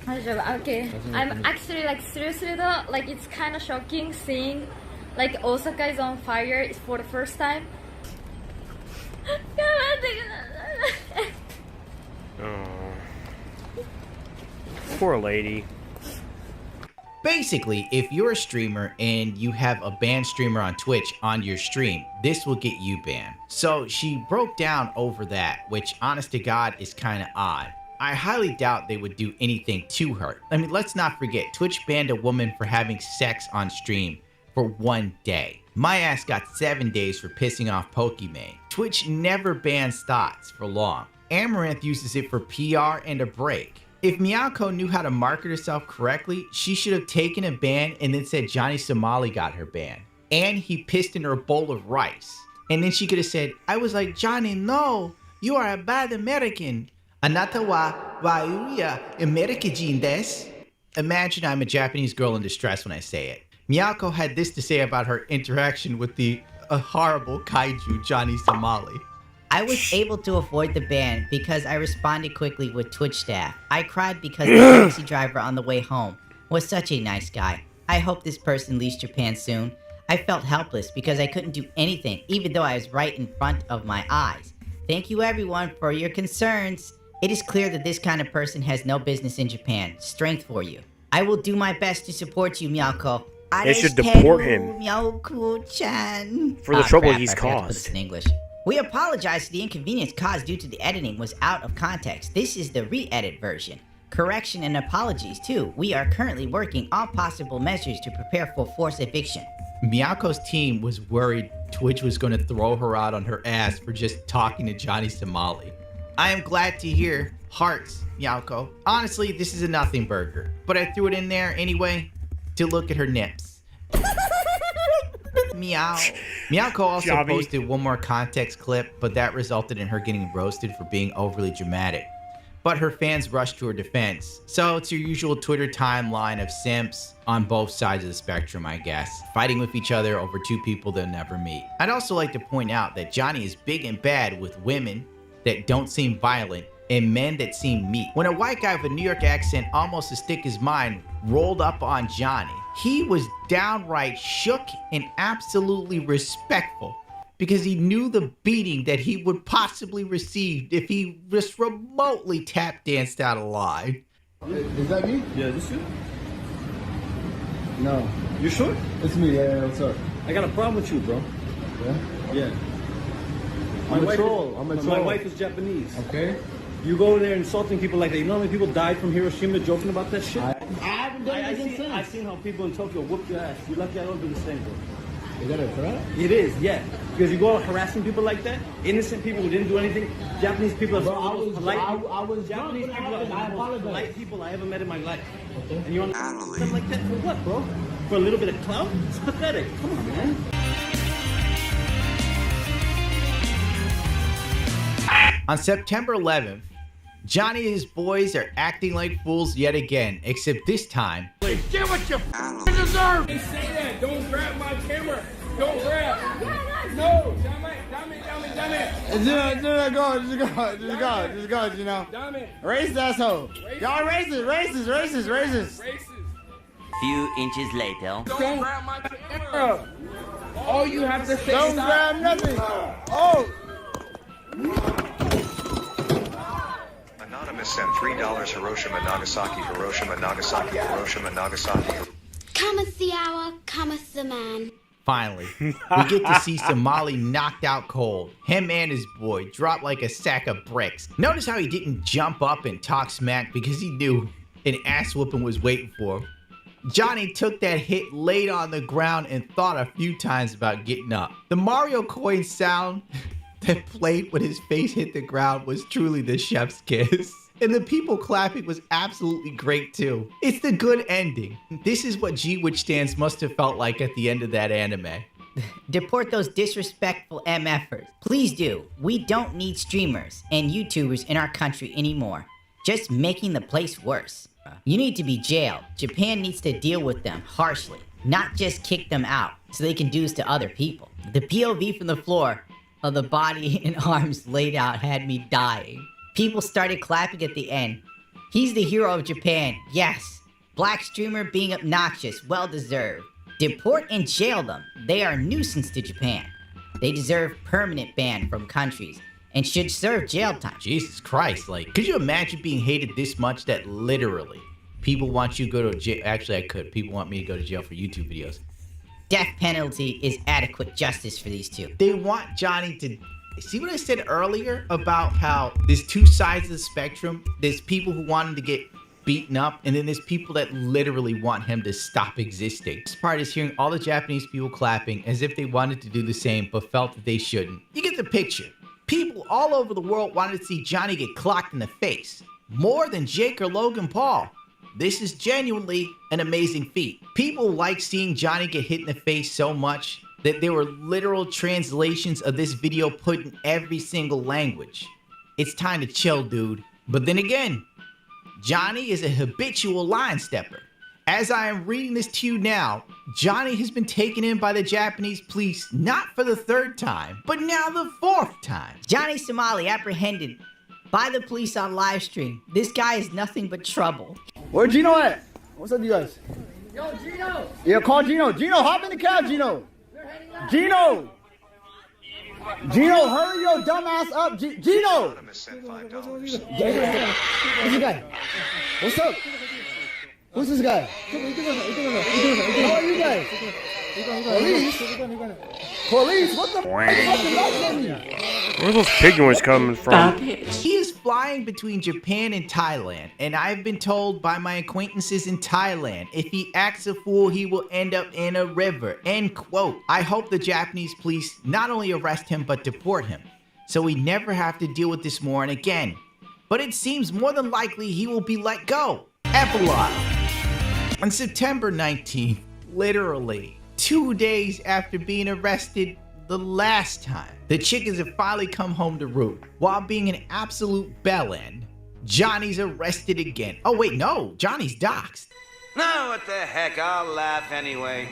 Okay, I'm actually like seriously though, like it's kind of shocking seeing like Osaka is on fire for the first time. Oh. Poor lady. Basically, if you're a streamer and you have a banned streamer on Twitch on your stream, this will get you banned. So she broke down over that, which honest to God is kind of odd. I highly doubt they would do anything to her. I mean, let's not forget, Twitch banned a woman for having sex on stream for 1 day. My ass got 7 days for pissing off Pokimane. Twitch never bans thoughts for long. Amaranth uses it for PR and a break. If Miyako knew how to market herself correctly, she should have taken a ban and then said Johnny Somali got her ban. And he pissed in her bowl of rice. And then she could have said, I was like, Johnny, no, you are a bad American. Anata wa waiuia American desu. Imagine I'm a Japanese girl in distress when I say it. Miyako had this to say about her interaction with the horrible kaiju Johnny Somali. I was able to avoid the ban because I responded quickly with Twitch staff. I cried because the taxi driver on the way home was such a nice guy. I hope this person leaves Japan soon. I felt helpless because I couldn't do anything, even though I was right in front of my eyes. Thank you everyone for your concerns. It is clear that this kind of person has no business in Japan. Strength for you. I will do my best to support you, Miyako. They should deport him Miyako-chan. for the trouble crap, he's I forgot to put caused. this in English. We apologize for the inconvenience caused due to the editing was out of context. This is the re-edit version. Correction and apologies too. We are currently working all possible measures to prepare for forced eviction. Miyako's team was worried Twitch was going to throw her out on her ass for just talking to Johnny Somali. I am glad to hear hearts, Miyako. Honestly, this is a nothing burger, but I threw it in there anyway to look at her nips. Meow. Miyako also Jobby. posted one more context clip, but that resulted in her getting roasted for being overly dramatic. But her fans rushed to her defense, so it's your usual Twitter timeline of simps on both sides of the spectrum, I guess, fighting with each other over two people they'll never meet. I'd also like to point out that Johnny is big and bad with women that don't seem violent and men that seem meek. When a white guy with a New York accent almost to stick his mind rolled up on Johnny, he was downright shook and absolutely respectful because he knew the beating that he would possibly receive if he just remotely tap danced out of line. Is that me? Yeah, is this you? No. You sure? It's me, yeah, what's up? I got a problem with you, bro. Yeah? Yeah. I'm a troll. My wife is Japanese. Okay. You go in there insulting people like that. You know how many people died from Hiroshima joking about that shit? I haven't done it since. I've seen how people in Tokyo whoop your ass. You're lucky I don't do the same, bro. Is that a threat? It is, yeah. Because you go out harassing people like that, innocent people who didn't do anything. Japanese people are some of the most polite. I was Japanese people are the most polite people I ever met in my life. Okay. And you want stuff like that for what, bro? For a little bit of clout? It's pathetic. Come on, man. On September 11th, Johnny and his boys are acting like fools yet again, except this time, Get what you deserve! They say that. Don't grab my camera. Don't grab. No, damn it. Just go, you know. Racist asshole. Y'all racist. Few inches later. Don't grab my camera. All you have to say Don't is grab nothing. Oh. Anonymous sent $3 Hiroshima, Nagasaki, Hiroshima, Nagasaki, Hiroshima, Nagasaki. Cometh the hour, cometh the man. finally, we get to see Somali knocked out cold. Him and his boy dropped like a sack of bricks. Notice how he didn't jump up and talk smack because he knew an ass whooping was waiting for him. Johnny took that hit, laid on the ground, and thought a few times about getting up. The Mario coin sound that played when his face hit the ground was truly the chef's kiss. And the people clapping was absolutely great too. It's the good ending. This is what G-Witch stands must have felt like at the end of that anime. Deport those disrespectful MFers. Please do. We don't need streamers and YouTubers in our country anymore. Just making the place worse. You need to be jailed. Japan needs to deal with them harshly, not just kick them out so they can do this to other people. The POV from the floor of the body and arms laid out had me dying. People started clapping at the end. He's the hero of Japan, yes. Black streamer being obnoxious, well deserved. Deport and jail them. They are a nuisance to Japan. They deserve permanent ban from countries and should serve jail time. Jesus Christ, like, could you imagine being hated this much that literally people want you to go to jail? Actually, I could. People want me to go to jail for YouTube videos. Death penalty is adequate justice for these two. They want Johnny to See what I said earlier about how there's two sides of the spectrum? There's people who want him to get beaten up, and then there's people that literally want him to stop existing. This part is hearing all the Japanese people clapping as if they wanted to do the same but felt that they shouldn't. You get the picture. People all over the world wanted to see Johnny get clocked in the face. More than Jake or Logan Paul. This is genuinely an amazing feat. People like seeing Johnny get hit in the face so much that there were literal translations of this video put in every single language. It's time to chill, dude. But then again, Johnny is a habitual line stepper. As I am reading this to you now, Johnny has been taken in by the Japanese police not for the third time, but now the fourth time. Johnny Somali apprehended by the police on live stream. This guy is nothing but trouble. Where Gino at? What's up, you guys? Yo, Gino! Yeah, call Gino. Gino, hop in the cab, Gino. Gino! Gino, hurry your dumb ass up. Gino! Anonymous sent $5. Who's the guy? What's up? Who's this guy? How are you guys? Police? Police? What the Where's those pig noise coming from? He is flying between Japan and Thailand, and I've been told by my acquaintances in Thailand, if he acts a fool, he will end up in a river. End quote. I hope the Japanese police not only arrest him, but deport him, so we never have to deal with this moron again. But it seems more than likely he will be let go. Epilogue. On September 19th, literally 2 days after being arrested the last time, the chickens have finally come home to roost. While being an absolute bellend, Johnny's arrested again. Oh wait, no, Johnny's doxxed. No, what the heck, I'll laugh anyway.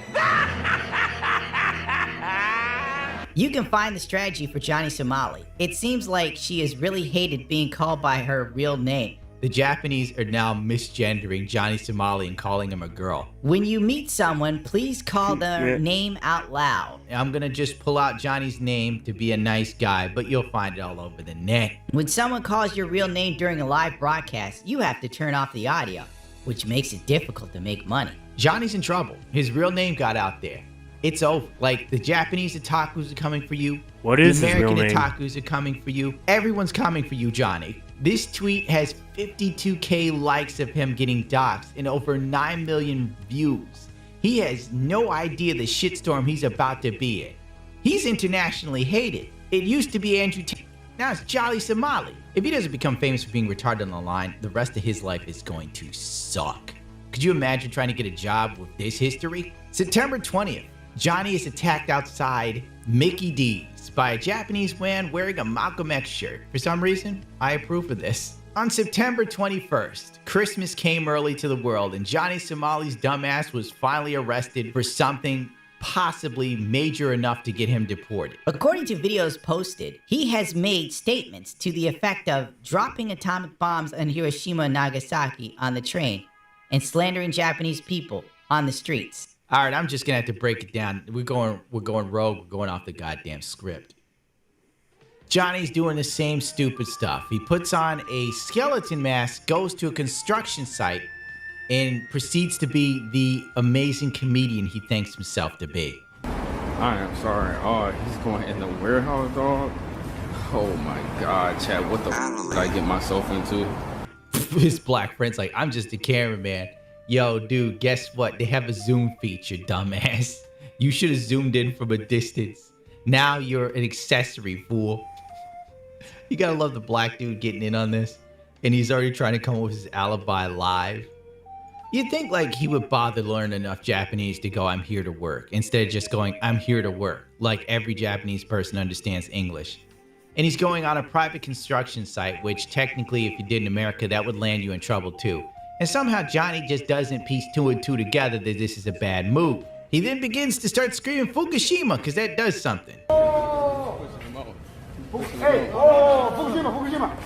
You can find the strategy for Johnny Somali. It seems like she has really hated being called by her real name. The Japanese are now misgendering Johnny Somali and calling him a girl. When you meet someone, please call their name out loud. I'm gonna just pull out Johnny's name to be a nice guy, but you'll find it all over the net. When someone calls your real name during a live broadcast, you have to turn off the audio, which makes it difficult to make money. Johnny's in trouble. His real name got out there. It's over. Like, the Japanese otakus are coming for you. What is his real name? The name? American otakus are coming for you. Everyone's coming for you, Johnny. This tweet has 52K likes of him getting doxxed and over 9 million views. He has no idea the shitstorm he's about to be in. He's internationally hated. It used to be Andrew Tate. Now it's Johnny Somali. If he doesn't become famous for being retarded on the line, the rest of his life is going to suck. Could you imagine trying to get a job with this history? September 20th. Johnny is attacked outside Mickey D's by a Japanese man wearing a Malcolm X shirt. For some reason, I approve of this. On September 21st, Christmas came early to the world and Johnny Somali's dumbass was finally arrested for something possibly major enough to get him deported. According to videos posted, he has made statements to the effect of dropping atomic bombs on Hiroshima and Nagasaki on the train and slandering Japanese people on the streets. All right, I'm just gonna have to break it down. We're going rogue. We're going off the goddamn script. Johnny's doing the same stupid stuff. He puts on a skeleton mask, goes to a construction site, and proceeds to be the amazing comedian he thinks himself to be. I am sorry. Oh, he's going in the warehouse, dog. Oh my God, Chad, what the f did I get myself into? His black friend's like, I'm just a cameraman. Yo, dude, guess what? They have a zoom feature, dumbass. You should have zoomed in from a distance. Now you're an accessory, fool. You gotta love the black dude getting in on this. And he's already trying to come up with his alibi live. You'd think like he would bother to learn enough Japanese to go, I'm here to work. Instead of just going, I'm here to work. Like every Japanese person understands English. And he's going on a private construction site, which technically, if you did in America, that would land you in trouble too. And somehow Johnny just doesn't piece two and two together that this is a bad move. He then begins to start screaming Fukushima, because that does something. Hey, oh, Fukushima.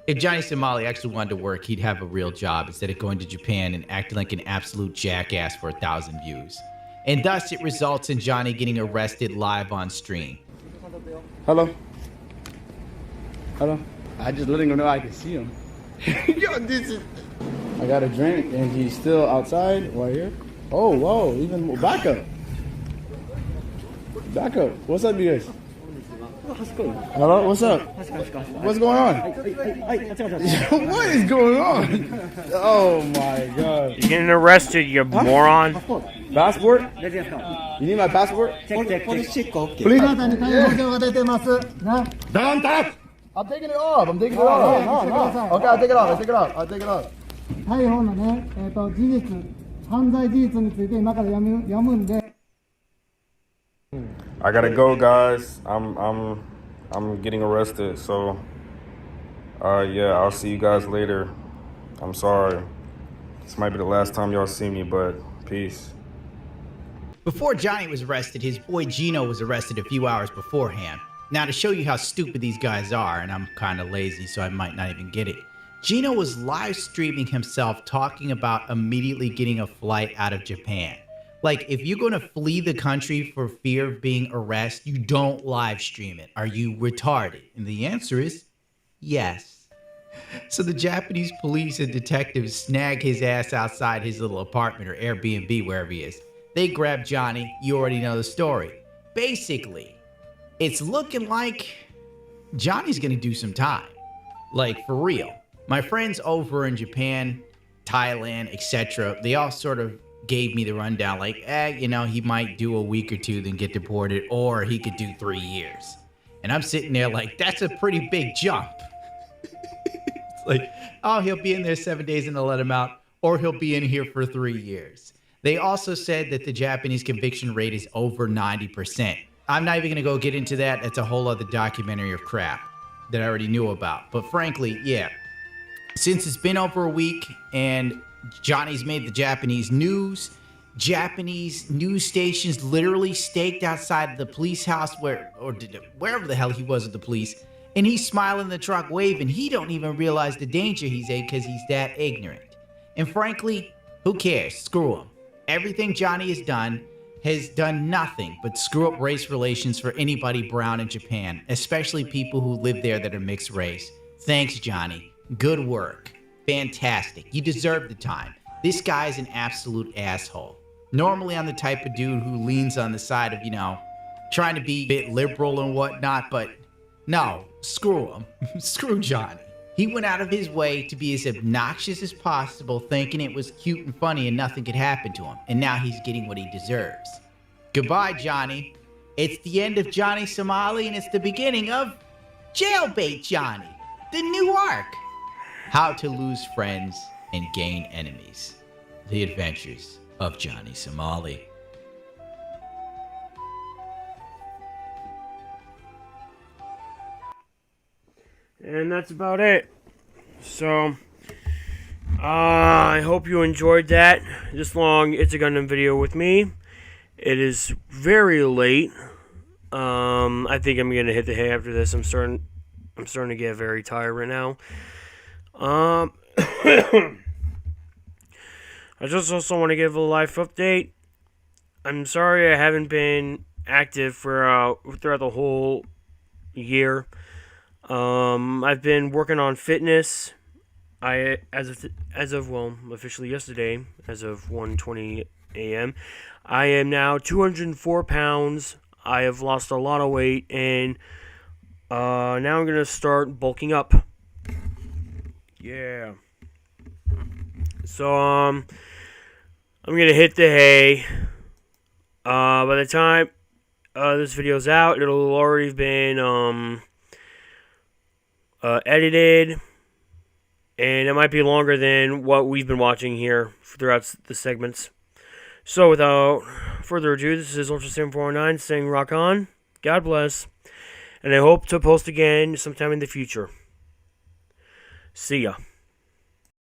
If Johnny Somali actually wanted to work, he'd have a real job instead of going to Japan and acting like an absolute jackass for 1,000 views. And thus it results in Johnny getting arrested live on stream. Hello. Hello. I just letting him know I can see him. Yo, this is... I got a drink and he's still outside right here. Oh, whoa, even more. Back up. Back up. What's up, you guys? Hello, what's up? What's going on? What is going on? Oh my god. You're getting arrested, you moron. Passport? You need my passport? Please? Don't touch! I'm taking it off. I'm taking it off. Okay, I'll take it off. I'll take it off. I'll take it off. 逮捕のね、事実、犯罪事実について今から読むんで。I gotta go, guys. I'm getting arrested. So, yeah, I'll see you guys later. I'm sorry. This might be the last time y'all see me, but peace. Before Johnny was arrested, his boy Gino was arrested a few hours beforehand. Now, to show you how stupid these guys are, and I'm kind of lazy, so I might not even get it, Gino was live streaming himself talking about immediately getting a flight out of Japan. Like, if you're going to flee the country for fear of being arrested, you don't live stream it. Are you retarded? And the answer is yes. So the Japanese police and detectives snag his ass outside his little apartment or Airbnb, wherever he is. They grab Johnny. You already know the story. Basically, it's looking like Johnny's going to do some time. Like, for real. My friends over in Japan, Thailand, etc., they all sort of gave me the rundown, like, you know, he might do a week or two, then get deported, or he could do 3 years. And I'm sitting there like, that's a pretty big jump. It's like, oh, he'll be in there 7 days and they'll let him out, or he'll be in here for 3 years. They also said that the Japanese conviction rate is over 90%. I'm not even going to go get into that. That's a whole other documentary of crap that I already knew about. But frankly, yeah, since it's been over a week and Johnny's made the Japanese news stations literally staked outside the police house wherever the hell he was with the police, and he's smiling in the truck waving. He don't even realize the danger he's in because he's that ignorant. And frankly, who cares? Screw him. Everything Johnny has done nothing but screw up race relations for anybody brown in Japan, especially people who live there that are mixed race. Thanks, Johnny. Good work. Fantastic. You deserve the time. This guy's an absolute asshole. Normally, I'm the type of dude who leans on the side of, you know, trying to be a bit liberal and whatnot, but no, screw him. Screw Johnny. He went out of his way to be as obnoxious as possible, thinking it was cute and funny and nothing could happen to him. And now he's getting what he deserves. Goodbye, Johnny. It's the end of Johnny Somali, and it's the beginning of Jailbait Johnny, the new arc. How to lose friends and gain enemies. The adventures of Johnny Somali. And that's about it. So, I hope you enjoyed that. This long It's a Gundam video with me. It is very late. I think I'm gonna hit the hay after this. I'm starting to get very tired right now. I just also want to give a life update. I'm sorry I haven't been active for throughout the whole year. I've been working on fitness. As of officially yesterday, as of 1:20 a.m., I am now 204 pounds. I have lost a lot of weight, and now I'm gonna start bulking up. Yeah. So I'm gonna hit the hay. By the time this video's out, it'll already have been edited, and it might be longer than what we've been watching here throughout the segments. So without further ado, this is Ultra7409 saying rock on, God bless, and I hope to post again sometime in the future. See ya.